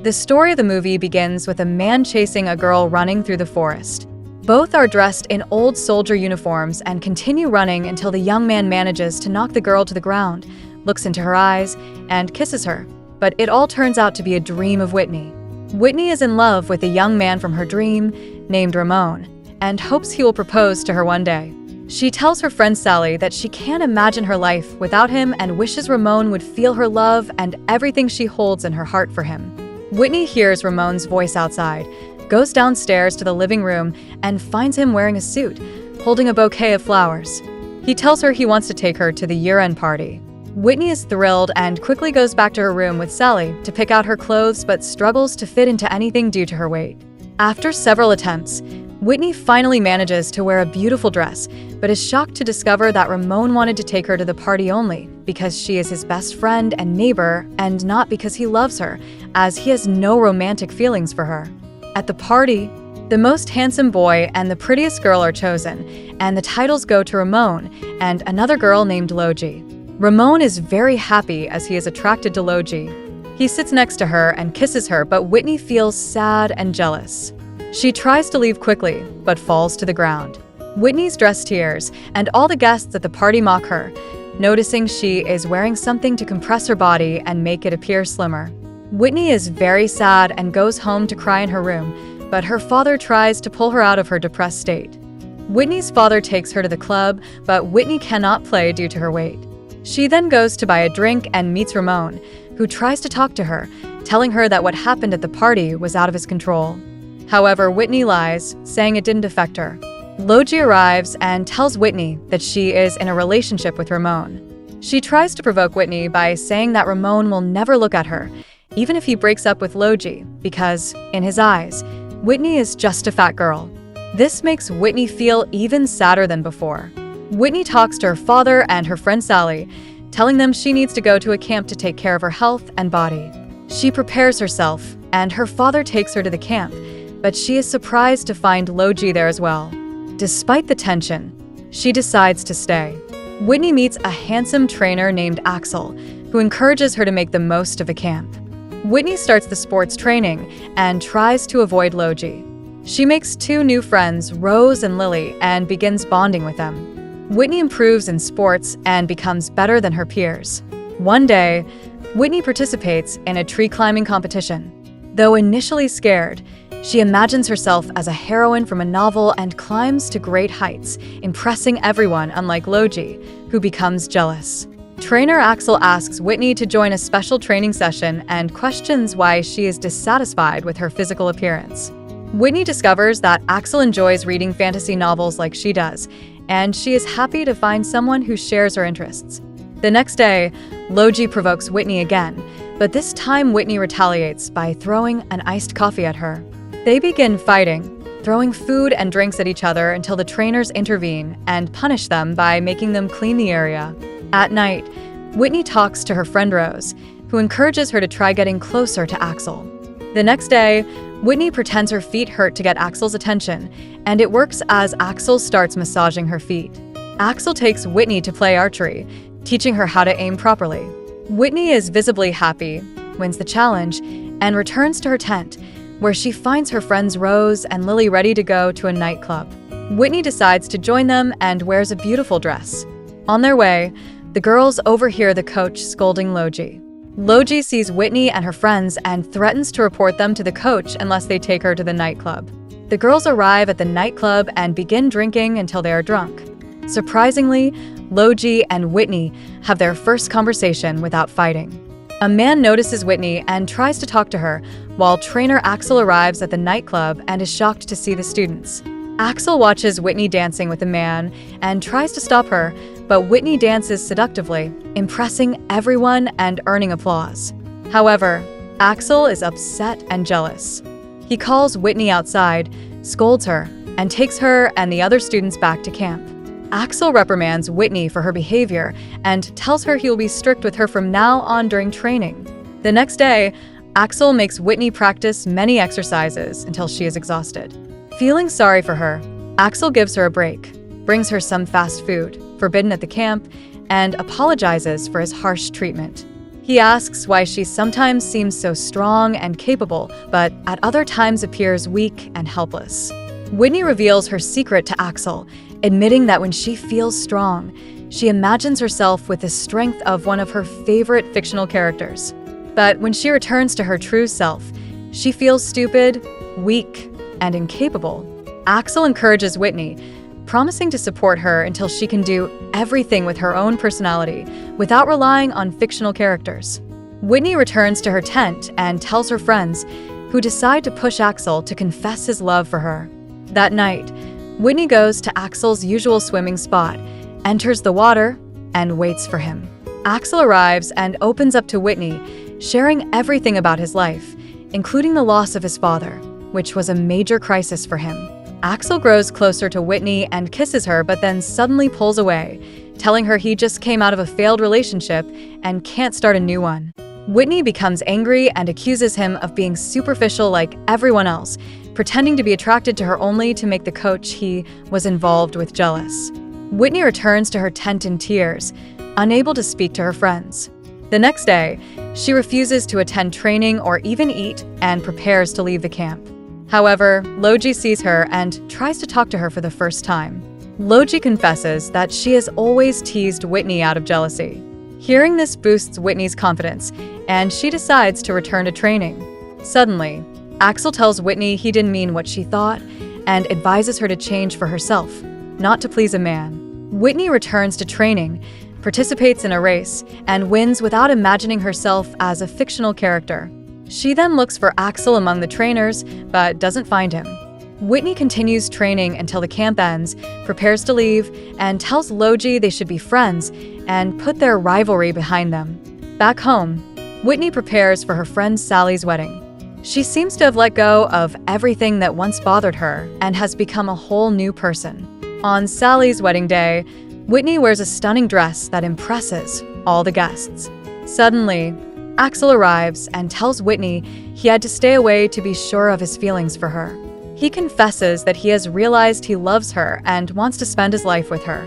The story of the movie begins with a man chasing a girl running through the forest. Both are dressed in old soldier uniforms and continue running until the young man manages to knock the girl to the ground, looks into her eyes, and kisses her. But it all turns out to be a dream of Whitney. Whitney is in love with a young man from her dream named Ramon and hopes he will propose to her one day. She tells her friend Sally that she can't imagine her life without him and wishes Ramon would feel her love and everything she holds in her heart for him. Whitney hears Ramon's voice outside, goes downstairs to the living room, and finds him wearing a suit, holding a bouquet of flowers. He tells her he wants to take her to the year-end party. Whitney is thrilled and quickly goes back to her room with Sally to pick out her clothes but struggles to fit into anything due to her weight. After several attempts, Whitney finally manages to wear a beautiful dress, but is shocked to discover that Ramon wanted to take her to the party only because she is his best friend and neighbor and not because he loves her, as he has no romantic feelings for her. At the party, the most handsome boy and the prettiest girl are chosen, and the titles go to Ramon and another girl named Logie. Ramon is very happy as he is attracted to Logie. He sits next to her and kisses her, but Whitney feels sad and jealous. She tries to leave quickly, but falls to the ground. Whitney's dress tears, and all the guests at the party mock her, noticing she is wearing something to compress her body and make it appear slimmer. Whitney is very sad and goes home to cry in her room, but her father tries to pull her out of her depressed state. Whitney's father takes her to the club, but Whitney cannot play due to her weight. She then goes to buy a drink and meets Ramon, who tries to talk to her, telling her that what happened at the party was out of his control. However, Whitney lies, saying it didn't affect her. Logie arrives and tells Whitney that she is in a relationship with Ramon. She tries to provoke Whitney by saying that Ramon will never look at her, even if he breaks up with Logie, because, in his eyes, Whitney is just a fat girl. This makes Whitney feel even sadder than before. Whitney talks to her father and her friend Sally, telling them she needs to go to a camp to take care of her health and body. She prepares herself, and her father takes her to the camp, but she is surprised to find Logie there as well. Despite the tension, she decides to stay. Whitney meets a handsome trainer named Axel, who encourages her to make the most of the camp. Whitney starts the sports training and tries to avoid Logie. She makes two new friends, Rose and Lily, and begins bonding with them. Whitney improves in sports and becomes better than her peers. One day, Whitney participates in a tree climbing competition. Though initially scared, she imagines herself as a heroine from a novel and climbs to great heights, impressing everyone unlike Logie, who becomes jealous. Trainer Axel asks Whitney to join a special training session and questions why she is dissatisfied with her physical appearance. Whitney discovers that Axel enjoys reading fantasy novels like she does, and she is happy to find someone who shares her interests. The next day, Logie provokes Whitney again, but this time Whitney retaliates by throwing an iced coffee at her. They begin fighting, throwing food and drinks at each other until the trainers intervene and punish them by making them clean the area. At night, Whitney talks to her friend Rose, who encourages her to try getting closer to Axel. The next day, Whitney pretends her feet hurt to get Axel's attention, and it works as Axel starts massaging her feet. Axel takes Whitney to play archery, teaching her how to aim properly. Whitney is visibly happy, wins the challenge, and returns to her tent, where she finds her friends Rose and Lily ready to go to a nightclub. Whitney decides to join them and wears a beautiful dress. On their way, the girls overhear the coach scolding Logie. Logie sees Whitney and her friends and threatens to report them to the coach unless they take her to the nightclub. The girls arrive at the nightclub and begin drinking until they are drunk. Surprisingly, Logie and Whitney have their first conversation without fighting. A man notices Whitney and tries to talk to her, while trainer Axel arrives at the nightclub and is shocked to see the students. Axel watches Whitney dancing with a man and tries to stop her, but Whitney dances seductively, impressing everyone and earning applause. However, Axel is upset and jealous. He calls Whitney outside, scolds her, and takes her and the other students back to camp. Axel reprimands Whitney for her behavior and tells her he will be strict with her from now on during training. The next day, Axel makes Whitney practice many exercises until she is exhausted. Feeling sorry for her, Axel gives her a break, brings her some fast food, forbidden at the camp, and apologizes for his harsh treatment. He asks why she sometimes seems so strong and capable, but at other times appears weak and helpless. Whitney reveals her secret to Axel, admitting that when she feels strong, she imagines herself with the strength of one of her favorite fictional characters. But when she returns to her true self, she feels stupid, weak, and incapable. Axel encourages Whitney, promising to support her until she can do everything with her own personality without relying on fictional characters. Whitney returns to her tent and tells her friends, who decide to push Axel to confess his love for her. That night, Whitney goes to Axel's usual swimming spot, enters the water, and waits for him. Axel arrives and opens up to Whitney, sharing everything about his life, including the loss of his father, which was a major crisis for him. Axel grows closer to Whitney and kisses her, but then suddenly pulls away, telling her he just came out of a failed relationship and can't start a new one. Whitney becomes angry and accuses him of being superficial like everyone else, pretending to be attracted to her only to make the coach he was involved with jealous. Whitney returns to her tent in tears, unable to speak to her friends. The next day, she refuses to attend training or even eat and prepares to leave the camp. However, Logie sees her and tries to talk to her for the first time. Logie confesses that she has always teased Whitney out of jealousy. Hearing this boosts Whitney's confidence, and she decides to return to training. Suddenly, Axel tells Whitney he didn't mean what she thought and advises her to change for herself, not to please a man. Whitney returns to training, participates in a race, and wins without imagining herself as a fictional character. She then looks for Axel among the trainers, but doesn't find him. Whitney continues training until the camp ends, prepares to leave, and tells Logie they should be friends and put their rivalry behind them. Back home, Whitney prepares for her friend Sally's wedding. She seems to have let go of everything that once bothered her and has become a whole new person. On Sally's wedding day, Whitney wears a stunning dress that impresses all the guests. Suddenly, Axel arrives and tells Whitney he had to stay away to be sure of his feelings for her. He confesses that he has realized he loves her and wants to spend his life with her.